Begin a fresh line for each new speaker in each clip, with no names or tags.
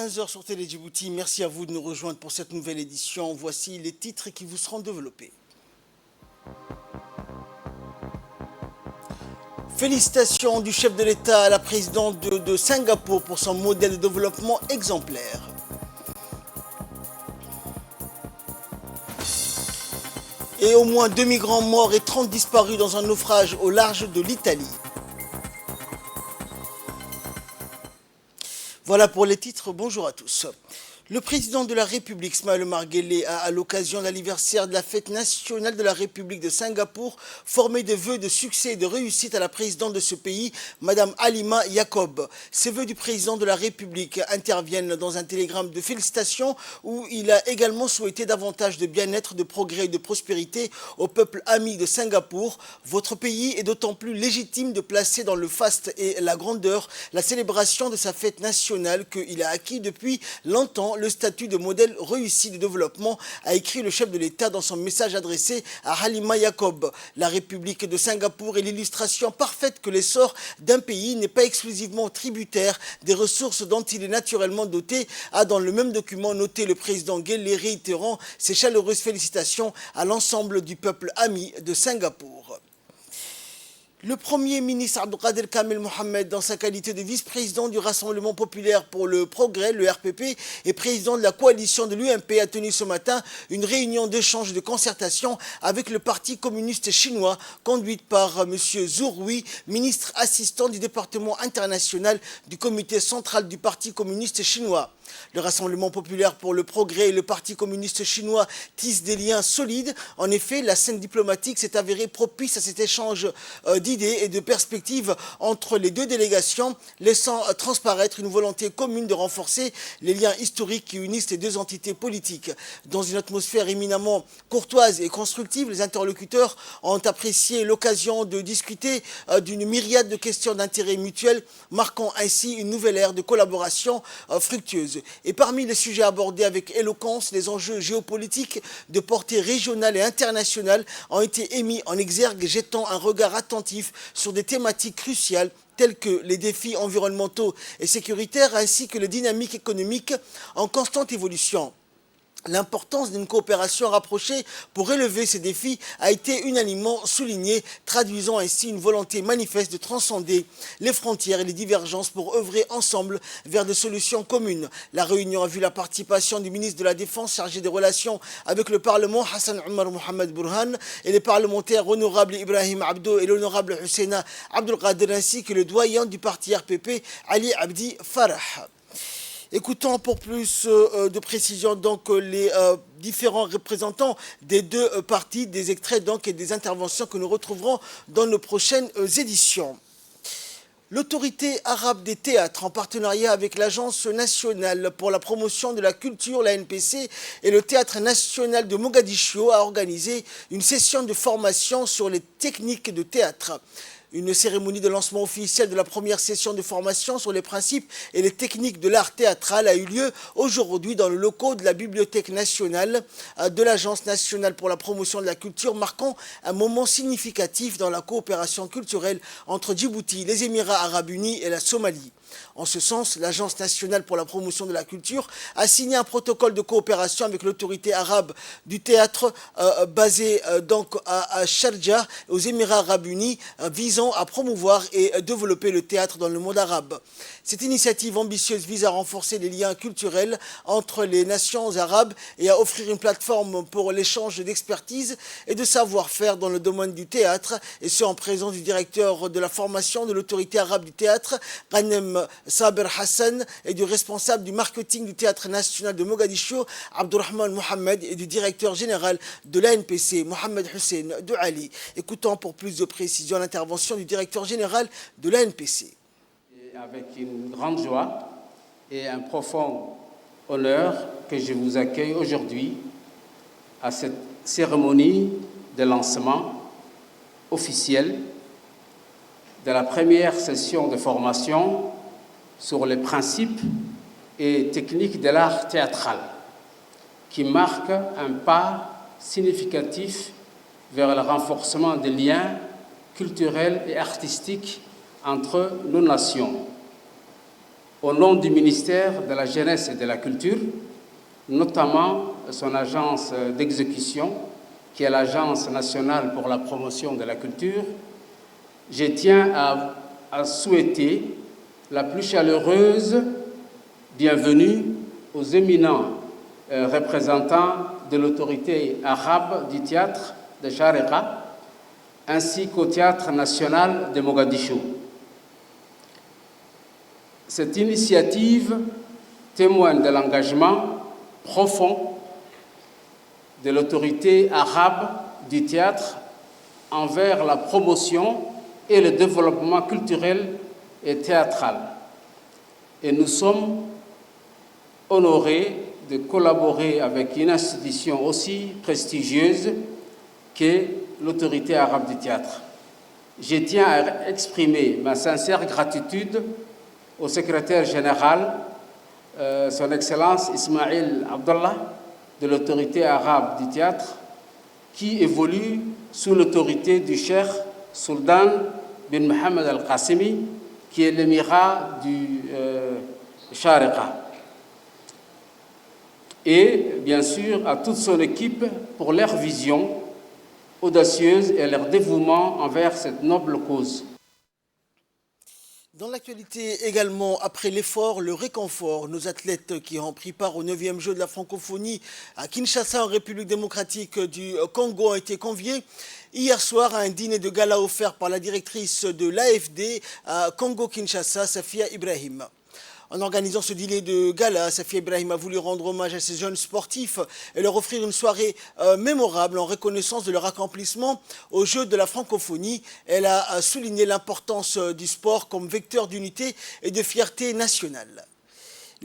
15 h sur Télé Djibouti. Merci à vous de nous rejoindre pour cette nouvelle édition. Voici les titres qui vous seront développés. Félicitations du chef de l'État à la présidente de Singapour pour son modèle de développement exemplaire. Et au moins 2 migrants morts et 30 disparus dans un naufrage au large de l'Italie. Voilà pour les titres, bonjour à tous. Le président de la République, Ismaël Omar Guelleh, a, à l'occasion de l'anniversaire de la fête nationale de la République de Singapour, formé des vœux de succès et de réussite à la présidente de ce pays, Madame Halima Yacob. Ces vœux du président de la République interviennent dans un télégramme de félicitations où il a également souhaité davantage de bien-être, de progrès et de prospérité au peuple ami de Singapour. Votre pays est d'autant plus légitime de placer dans le faste et la grandeur la célébration de sa fête nationale qu'il a acquis depuis longtemps le statut de modèle réussi de développement, a écrit le chef de l'État dans son message adressé à Halima Yacob. La République de Singapour est l'illustration parfaite que l'essor d'un pays n'est pas exclusivement tributaire des ressources dont il est naturellement doté, a dans le même document noté le président Guelleh, réitérant ses chaleureuses félicitations à l'ensemble du peuple ami de Singapour. Le Premier ministre Abdelkader Kamel Mohamed, dans sa qualité de vice-président du Rassemblement populaire pour le progrès, le RPP, et président de la coalition de l'UMP, a tenu ce matin une réunion d'échange et de concertation avec le Parti communiste chinois, conduite par M. Zhu Rui, ministre assistant du département international du comité central du Parti communiste chinois. Le Rassemblement populaire pour le progrès et le Parti communiste chinois tissent des liens solides. En effet, la scène diplomatique s'est avérée propice à cet échange d'idées et de perspectives entre les deux délégations, laissant transparaître une volonté commune de renforcer les liens historiques qui unissent les deux entités politiques. Dans une atmosphère éminemment courtoise et constructive, les interlocuteurs ont apprécié l'occasion de discuter d'une myriade de questions d'intérêt mutuel, marquant ainsi une nouvelle ère de collaboration fructueuse. Et parmi les sujets abordés avec éloquence, les enjeux géopolitiques de portée régionale et internationale ont été émis en exergue, jetant un regard attentif sur des thématiques cruciales tels que les défis environnementaux et sécuritaires ainsi que les dynamiques économiques en constante évolution. L'importance d'une coopération rapprochée pour relever ces défis a été unanimement soulignée, traduisant ainsi une volonté manifeste de transcender les frontières et les divergences pour œuvrer ensemble vers des solutions communes. La réunion a vu la participation du ministre de la Défense chargé des relations avec le Parlement, Hassan Omar Mohamed Burhan, et les parlementaires honorables Ibrahim Abdo et l'honorable Husseina Abdelkader, ainsi que le doyen du parti RPP, Ali Abdi Farah. Écoutons pour plus de précision donc les différents représentants des deux partis, des extraits donc et des interventions que nous retrouverons dans nos prochaines éditions. L'autorité arabe des théâtres, en partenariat avec l'Agence nationale pour la promotion de la culture, l'ANPC, et le Théâtre national de Mogadiscio, a organisé une session de formation sur les techniques de théâtre. Une cérémonie de lancement officiel de la première session de formation sur les principes et les techniques de l'art théâtral a eu lieu aujourd'hui dans le locaux de la Bibliothèque nationale de l'Agence nationale pour la promotion de la culture, marquant un moment significatif dans la coopération culturelle entre Djibouti, les Émirats arabes unis et la Somalie. En ce sens, l'Agence nationale pour la promotion de la culture a signé un protocole de coopération avec l'autorité arabe du théâtre basé donc à Sharjah, aux Émirats arabes unis, visant à promouvoir et développer le théâtre dans le monde arabe. Cette initiative ambitieuse vise à renforcer les liens culturels entre les nations arabes et à offrir une plateforme pour l'échange d'expertise et de savoir-faire dans le domaine du théâtre, et ce en présence du directeur de la formation de l'autorité arabe du théâtre, Ghanem Saber Hassan, et du responsable du marketing du Théâtre national de Mogadiscio, Abdurrahman Mohamed, et du directeur général de l'ANPC, Mohamed Hussein Douali. Écoutons pour plus de précision l'intervention du directeur général de l'ANPC.
Avec une grande joie et un profond honneur que je vous accueille aujourd'hui à cette cérémonie de lancement officielle de la première session de formation sur les principes et techniques de l'art théâtral, qui marque un pas significatif vers le renforcement des liens culturels et artistiques entre nos nations. au nom du ministère de la Jeunesse et de la Culture, notamment son agence d'exécution, qui est l'Agence nationale pour la promotion de la culture, je tiens à souhaiter la plus chaleureuse bienvenue aux éminents représentants de l'autorité arabe du théâtre de Sharqa, ainsi qu'au Théâtre national de Mogadiscio. Cette initiative témoigne de l'engagement profond de l'autorité arabe du théâtre envers la promotion et le développement culturel et théâtral. Et nous sommes honorés de collaborer avec une institution aussi prestigieuse qu'est l'autorité arabe du théâtre. Je tiens à exprimer ma sincère gratitude au secrétaire général, son Excellence Ismail Abdallah, de l'autorité arabe du théâtre, qui évolue sous l'autorité du cheikh Sultan bin Mohammed Al-Qasimi, qui est l'émirat du Sharqa. Et bien sûr à toute son équipe pour leur vision audacieuse et leur dévouement envers cette noble cause.
Dans l'actualité également, après l'effort, le réconfort, nos athlètes qui ont pris part au 9e jeu de la francophonie à Kinshasa en République démocratique du Congo ont été conviés hier soir à un dîner de gala offert par la directrice de l'AFD à Congo-Kinshasa, Safia Ibrahim. En organisant ce dîner de gala, Safia Ibrahim a voulu rendre hommage à ces jeunes sportifs et leur offrir une soirée mémorable en reconnaissance de leur accomplissement aux Jeux de la francophonie. Elle a souligné l'importance du sport comme vecteur d'unité et de fierté nationale.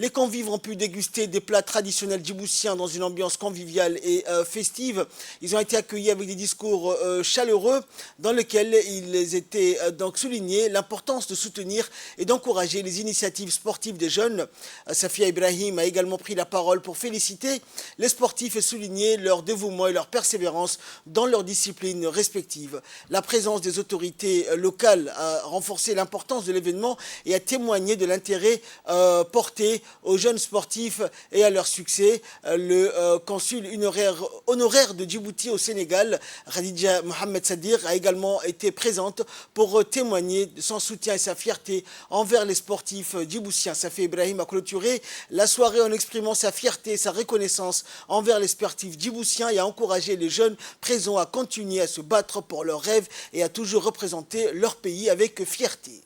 Les convives ont pu déguster des plats traditionnels djiboutiens dans une ambiance conviviale et festive. Ils ont été accueillis avec des discours chaleureux dans lesquels ils étaient donc soulignés l'importance de soutenir et d'encourager les initiatives sportives des jeunes. Safia Ibrahim a également pris la parole pour féliciter les sportifs et souligner leur dévouement et leur persévérance dans leurs disciplines respectives. La présence des autorités locales a renforcé l'importance de l'événement et a témoigné de l'intérêt porté aux jeunes sportifs et à leur succès. Le consul honoraire de Djibouti au Sénégal, Khadija Mohamed Sadir, a également été présente pour témoigner de son soutien et sa fierté envers les sportifs djiboutiens. Safia Ibrahim a clôturé la soirée en exprimant sa fierté et sa reconnaissance envers les sportifs djiboutiens et a encouragé les jeunes présents à continuer à se battre pour leurs rêves et à toujours représenter leur pays avec fierté.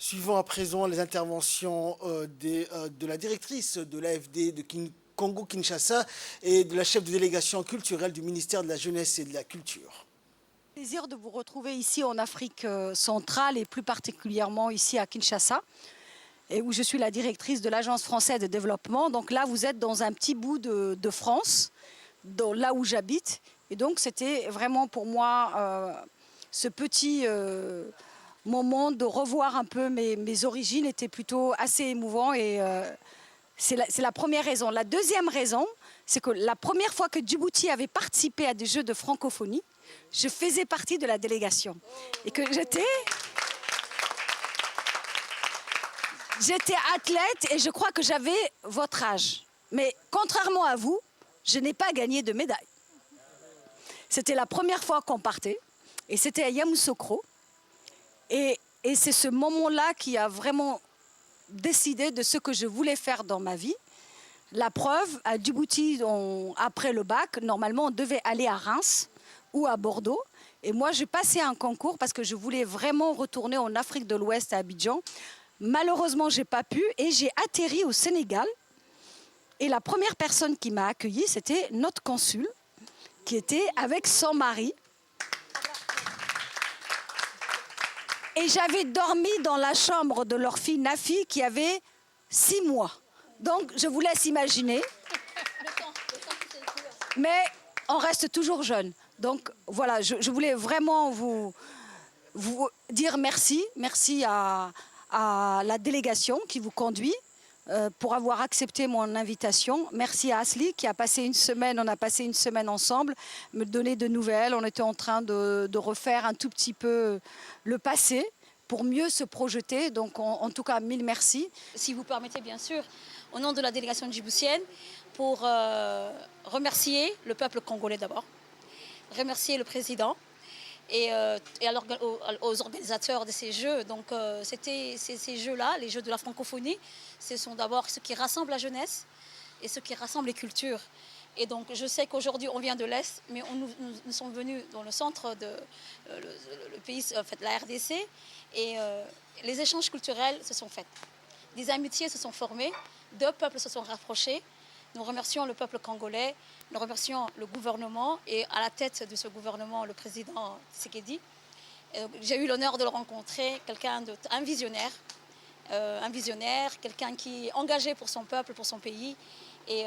Suivons à présent les interventions de la directrice de l'AFD de Congo-Kinshasa et de la chef de délégation culturelle du ministère de la Jeunesse et de la Culture.
Plaisir de vous retrouver ici en Afrique centrale et plus particulièrement ici à Kinshasa, et où je suis la directrice de l'Agence française de développement. Donc là, vous êtes dans un petit bout de France, là où j'habite. Et donc, c'était vraiment pour moi ce petit moment de revoir un peu mes origines était plutôt assez émouvant. Et c'est la première raison. La deuxième raison, c'est que la première fois que Djibouti avait participé à des Jeux de francophonie, je faisais partie de la délégation. Et que j'étais athlète et je crois que j'avais votre âge. Mais contrairement à vous, je n'ai pas gagné de médaille. C'était la première fois qu'on partait et c'était à Yamoussoukro. Et c'est ce moment-là qui a vraiment décidé de ce que je voulais faire dans ma vie. La preuve, à Djibouti, après le bac, normalement, on devait aller à Reims ou à Bordeaux. Et moi, j'ai passé un concours parce que je voulais vraiment retourner en Afrique de l'Ouest, à Abidjan. Malheureusement, je n'ai pas pu et j'ai atterri au Sénégal. Et la première personne qui m'a accueillie, c'était notre consul, qui était avec son mari. Et j'avais dormi dans la chambre de leur fille Nafi, qui avait 6 mois. Donc, je vous laisse imaginer. Mais on reste toujours jeune. Donc, voilà, je voulais vraiment vous dire merci. Merci à la délégation qui vous conduit pour avoir accepté mon invitation. Merci à Asli qui a passé une semaine, on a passé une semaine ensemble, me donner de nouvelles. On était en train de refaire un tout petit peu le passé pour mieux se projeter. Donc en tout cas, mille merci.
Si vous permettez bien sûr, au nom de la délégation djiboutienne, pour remercier le peuple congolais d'abord, remercier le président, et aux organisateurs de ces Jeux. Donc c'était ces Jeux-là, les Jeux de la francophonie, ce sont d'abord ce qui rassemble la jeunesse et ce qui rassemble les cultures. Et donc je sais qu'aujourd'hui on vient de l'Est, mais nous sommes venus dans le centre de le pays, en fait, la RDC, et les échanges culturels se sont faits. Des amitiés se sont formées, 2 peuples se sont rapprochés. Nous remercions le peuple congolais, nous remercions le gouvernement et à la tête de ce gouvernement, le président Tshisekedi. J'ai eu l'honneur de le rencontrer, un visionnaire, quelqu'un qui est engagé pour son peuple, pour son pays. Et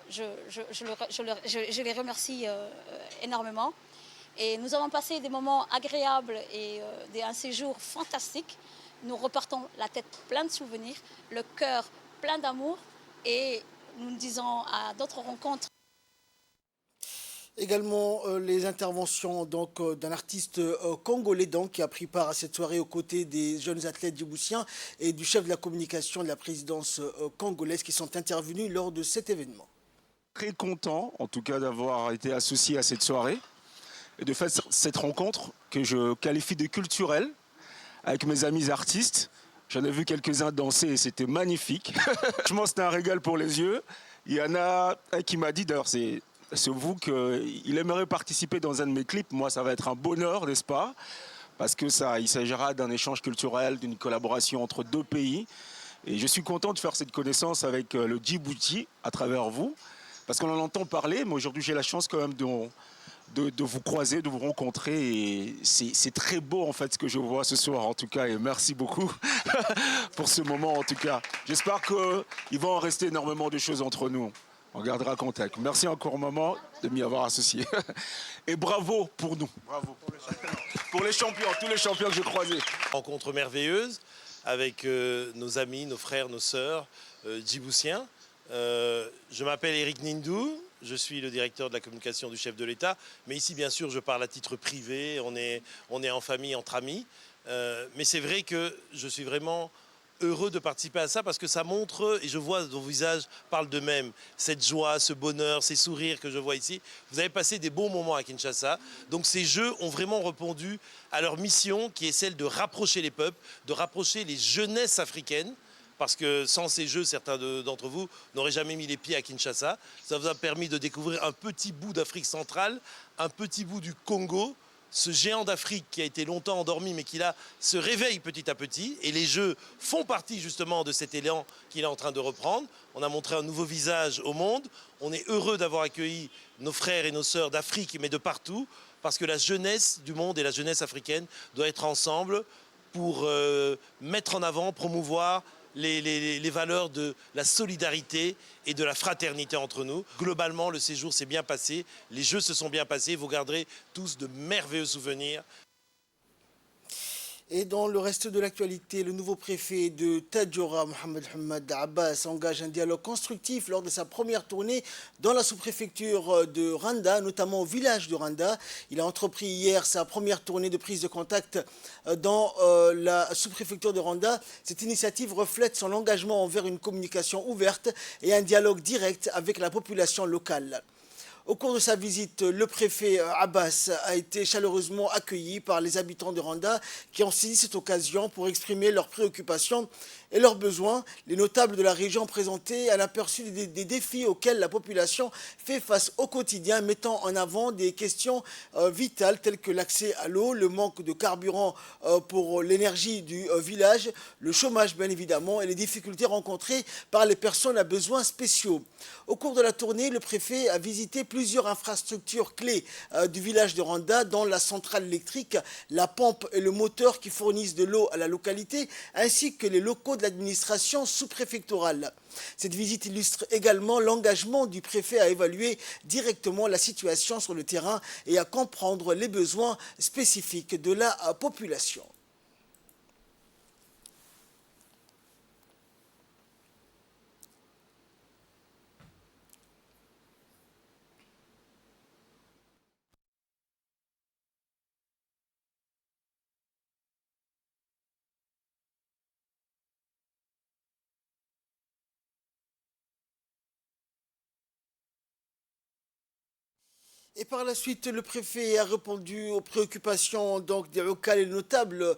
je les remercie énormément. Et nous avons passé des moments agréables et un séjour fantastique. Nous repartons la tête pleine de souvenirs, le cœur plein d'amour, et nous disons à d'autres rencontres.
Également les interventions d'un artiste congolais qui a pris part à cette soirée aux côtés des jeunes athlètes djiboutiens et du chef de la communication de la présidence congolaise qui sont intervenus lors de cet événement.
Très content en tout cas d'avoir été associé à cette soirée et de faire cette rencontre que je qualifie de culturelle avec mes amis artistes. J'en ai vu quelques-uns danser et c'était magnifique. Franchement, c'était un régal pour les yeux. Il y en a un qui m'a dit, d'ailleurs c'est vous, qu'il aimerait participer dans un de mes clips. Moi, ça va être un bonheur, n'est-ce pas? Parce que il s'agira d'un échange culturel, d'une collaboration entre 2 pays. Et je suis content de faire cette connaissance avec le Djibouti à travers vous. Parce qu'on en entend parler, mais aujourd'hui, j'ai la chance quand même de vous croiser, de vous rencontrer. Et c'est très beau, en fait, ce que je vois ce soir, en tout cas. Et merci beaucoup pour ce moment, en tout cas. J'espère qu'il va en rester énormément de choses entre nous. On gardera contact. Merci encore, maman, de m'y avoir associé. Et bravo pour nous. Bravo. Pour les champions, tous les champions que j'ai croisés.
Rencontre merveilleuse avec nos amis, nos frères, nos sœurs djiboutiens. Je m'appelle Eric Nindou, je suis le directeur de la communication du chef de l'État. Mais ici, bien sûr, je parle à titre privé, on est en famille, entre amis. Mais c'est vrai que je suis vraiment heureux de participer à ça parce que ça montre, et je vois vos visages parlent d'eux-mêmes, cette joie, ce bonheur, ces sourires que je vois ici. Vous avez passé des bons moments à Kinshasa. Donc ces Jeux ont vraiment répondu à leur mission qui est celle de rapprocher les peuples, de rapprocher les jeunesses africaines. Parce que sans ces Jeux, certains d'entre vous n'auraient jamais mis les pieds à Kinshasa. Ça vous a permis de découvrir un petit bout d'Afrique centrale, un petit bout du Congo, ce géant d'Afrique qui a été longtemps endormi, mais qui là se réveille petit à petit. Et les Jeux font partie justement de cet élan qu'il est en train de reprendre. On a montré un nouveau visage au monde. On est heureux d'avoir accueilli nos frères et nos sœurs d'Afrique, mais de partout, parce que la jeunesse du monde et la jeunesse africaine doit être ensemble pour mettre en avant, promouvoir les valeurs de la solidarité et de la fraternité entre nous. Globalement, le séjour s'est bien passé, les Jeux se sont bien passés, vous garderez tous de merveilleux souvenirs.
Et dans le reste de l'actualité, le nouveau préfet de Tadjoura, Mohamed Hamad Abbas, engage un dialogue constructif lors de sa première tournée dans la sous-préfecture de Randa, notamment au village de Randa. Il a entrepris hier sa première tournée de prise de contact dans la sous-préfecture de Randa. Cette initiative reflète son engagement envers une communication ouverte et un dialogue direct avec la population locale. Au cours de sa visite, le préfet Abbas a été chaleureusement accueilli par les habitants de Randa qui ont saisi cette occasion pour exprimer leurs préoccupations et leurs besoins. Les notables de la région ont présenté un aperçu des défis auxquels la population fait face au quotidien, mettant en avant des questions vitales telles que l'accès à l'eau, le manque de carburant pour l'énergie du village, le chômage bien évidemment et les difficultés rencontrées par les personnes à besoins spéciaux. Au cours de la tournée, le préfet a visité plusieurs infrastructures clés du village de Randa, dont la centrale électrique, la pompe et le moteur qui fournissent de l'eau à la localité, ainsi que les locaux de l'administration sous-préfectorale. Cette visite illustre également l'engagement du préfet à évaluer directement la situation sur le terrain et à comprendre les besoins spécifiques de la population. Et par la suite, le préfet a répondu aux préoccupations donc, des locales et notables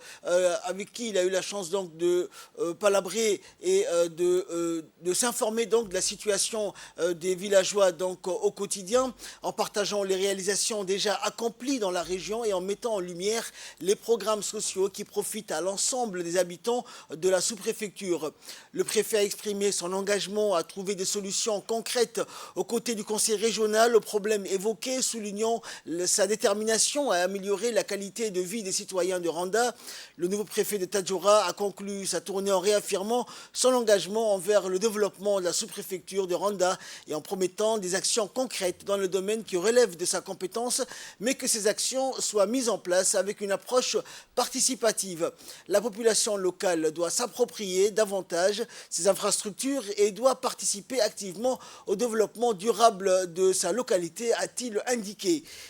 avec qui il a eu la chance donc, de palabrer et de s'informer donc, de la situation des villageois donc, au quotidien, en partageant les réalisations déjà accomplies dans la région et en mettant en lumière les programmes sociaux qui profitent à l'ensemble des habitants de la sous-préfecture. Le préfet a exprimé son engagement à trouver des solutions concrètes aux côtés du conseil régional aux problèmes évoqués, soulignant sa détermination à améliorer la qualité de vie des citoyens de Randa. Le nouveau préfet de Tadjoura a conclu sa tournée en réaffirmant son engagement envers le développement de la sous-préfecture de Randa et en promettant des actions concrètes dans le domaine qui relève de sa compétence, mais que ces actions soient mises en place avec une approche participative. La population locale doit s'approprier davantage ces infrastructures et doit participer activement au développement durable de sa localité, a-t-il indiqué.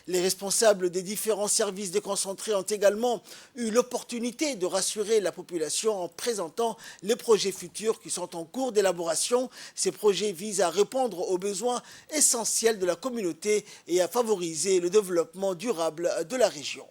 Les responsables des différents services déconcentrés ont également eu l'opportunité de rassurer la population en présentant les projets futurs qui sont en cours d'élaboration. Ces projets visent à répondre aux besoins essentiels de la communauté et à favoriser le développement durable de la région.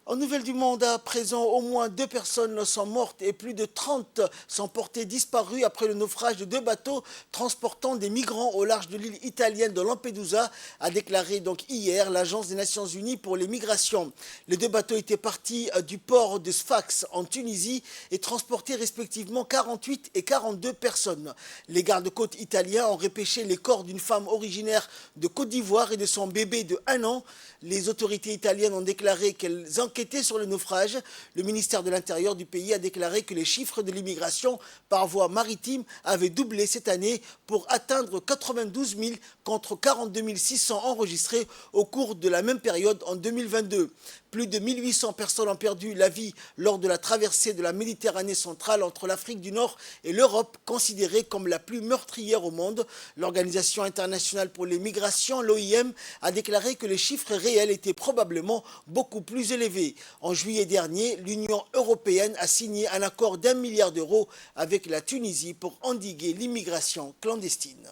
En Nouvelle du Monde, à présent, au moins 2 personnes sont mortes et plus de 30 sont portées disparues après le naufrage de 2 bateaux transportant des migrants au large de l'île italienne de Lampedusa, a déclaré donc hier l'Agence des Nations Unies pour les migrations. Les 2 bateaux étaient partis du port de Sfax en Tunisie et transportaient respectivement 48 et 42 personnes. Les gardes-côtes italiens ont repêché les corps d'une femme originaire de Côte d'Ivoire et de son bébé de 1 an. Les autorités italiennes ont déclaré qu'elles enquêtaient sur le naufrage. Le ministère de l'Intérieur du pays a déclaré que les chiffres de l'immigration par voie maritime avaient doublé cette année pour atteindre 92 000 contre 42 600 enregistrés au cours de la même période en 2022. Plus de 1800 personnes ont perdu la vie lors de la traversée de la Méditerranée centrale entre l'Afrique du Nord et l'Europe, considérée comme la plus meurtrière au monde. L'Organisation internationale pour les migrations, l'OIM, a déclaré que les chiffres réels étaient probablement beaucoup plus élevés. En juillet dernier, l'Union européenne a signé un accord d'1 milliard d'euros avec la Tunisie pour endiguer l'immigration clandestine.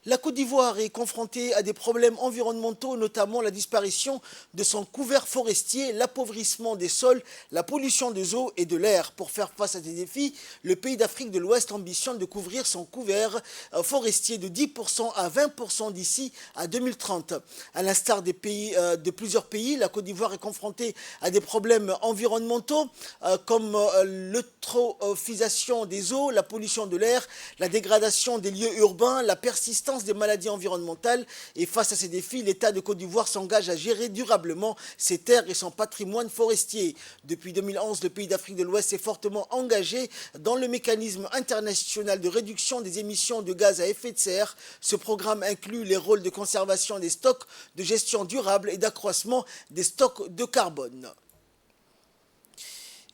La Côte d'Ivoire est confrontée à des problèmes environnementaux, notamment la disparition de son couvert forestier, l'appauvrissement des sols, la pollution des eaux et de l'air. Pour faire face à ces défis, le pays d'Afrique de l'Ouest ambitionne de couvrir son couvert forestier de 10% à 20% d'ici à 2030. À l'instar de plusieurs pays, la Côte d'Ivoire est confrontée à des problèmes environnementaux comme l'eutrophisation des eaux, la pollution de l'air, la dégradation des lieux urbains, la persistance des maladies environnementales. Et face à ces défis, l'État de Côte d'Ivoire s'engage à gérer durablement ses terres et son patrimoine forestier. Depuis 2011, le pays d'Afrique de l'Ouest est fortement engagé dans le mécanisme international de réduction des émissions de gaz à effet de serre. Ce programme inclut les rôles de conservation des stocks, de gestion durable et d'accroissement des stocks de carbone.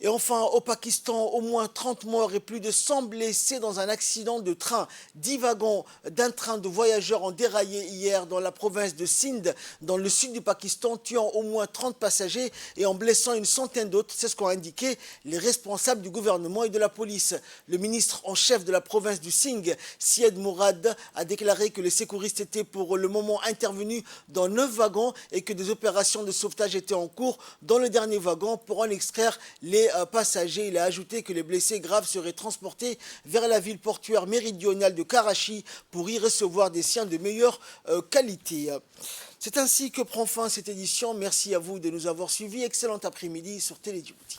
Et enfin, au Pakistan, au moins 30 morts et plus de 100 blessés dans un accident de train. 10 wagons d'un train de voyageurs ont déraillé hier dans la province de Sindh, dans le sud du Pakistan, tuant au moins 30 passagers et en blessant une centaine d'autres. C'est ce qu'ont indiqué les responsables du gouvernement et de la police. Le ministre en chef de la province du Sindh, Syed Mourad, a déclaré que les secouristes étaient pour le moment intervenus dans 9 wagons et que des opérations de sauvetage étaient en cours dans le dernier wagon pour en extraire les passagers. Il a ajouté que les blessés graves seraient transportés vers la ville portuaire méridionale de Karachi pour y recevoir des soins de meilleure qualité. C'est ainsi que prend fin cette édition. Merci à vous de nous avoir suivis. Excellent après-midi sur Télé Djibouti.